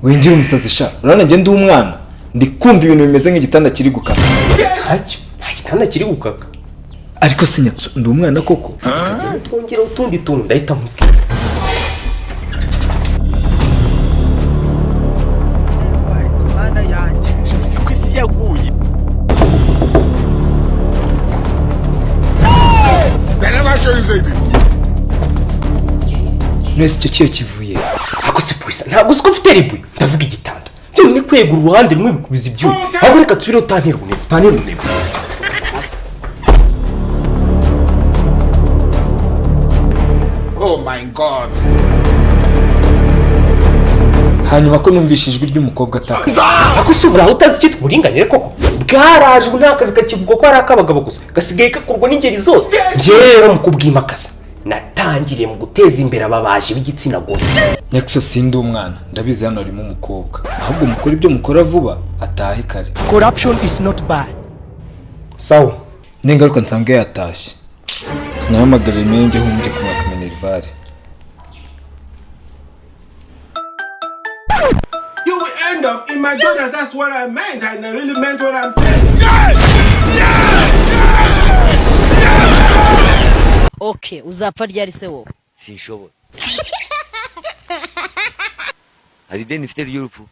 winjira umusazi sha urabona nge ndi umwana ndi kumva ibintu bimeze nk'igitanda kiri gukaka. Nta gitanda kiri gukaka. Ariko se NYAXO ndi umwana koko? Twongera utundi tuntu ndahita mubwira. Mana yaje kwisi yaguye. Nese icyo kiyo kivuye. Ako se puisa ntabwo uzi ko ufite ribuye ndavuga igitanda. Byo ni kwegura uruhande rumwe bikubiza ibyuma. Ahubwo reka tubire utanira ubunebwe. Oh my God. Hanyuma ko numvise ijwi ry'umukobwa ataka. Ako se uburaho utazi icyo uburinganire koko. Bwaraje nta kazi kakivuga ko ari akabagabo gusa. Gasigaye kakorwa n'ingeri zose. Rero mu kubwimakaza natangiriye mu guteza imbere ababaje b'igitsina gore. NYAXO sindi umwana ndabizi hano arimo umukobwa. Ahubwo mukora ibyo mukora vuba atahe kare. Corruption is not bad. Sawa. Nengaruka nsange yatashye. Kanahamagarira imenge humuje kumwakamena Ryari. You will end up in my daughter. That's what I meant. I really meant what I'm saying. Okay, uzapfa ryari se wowe? Sinshobora. Hari deni ifite ry'urupfu.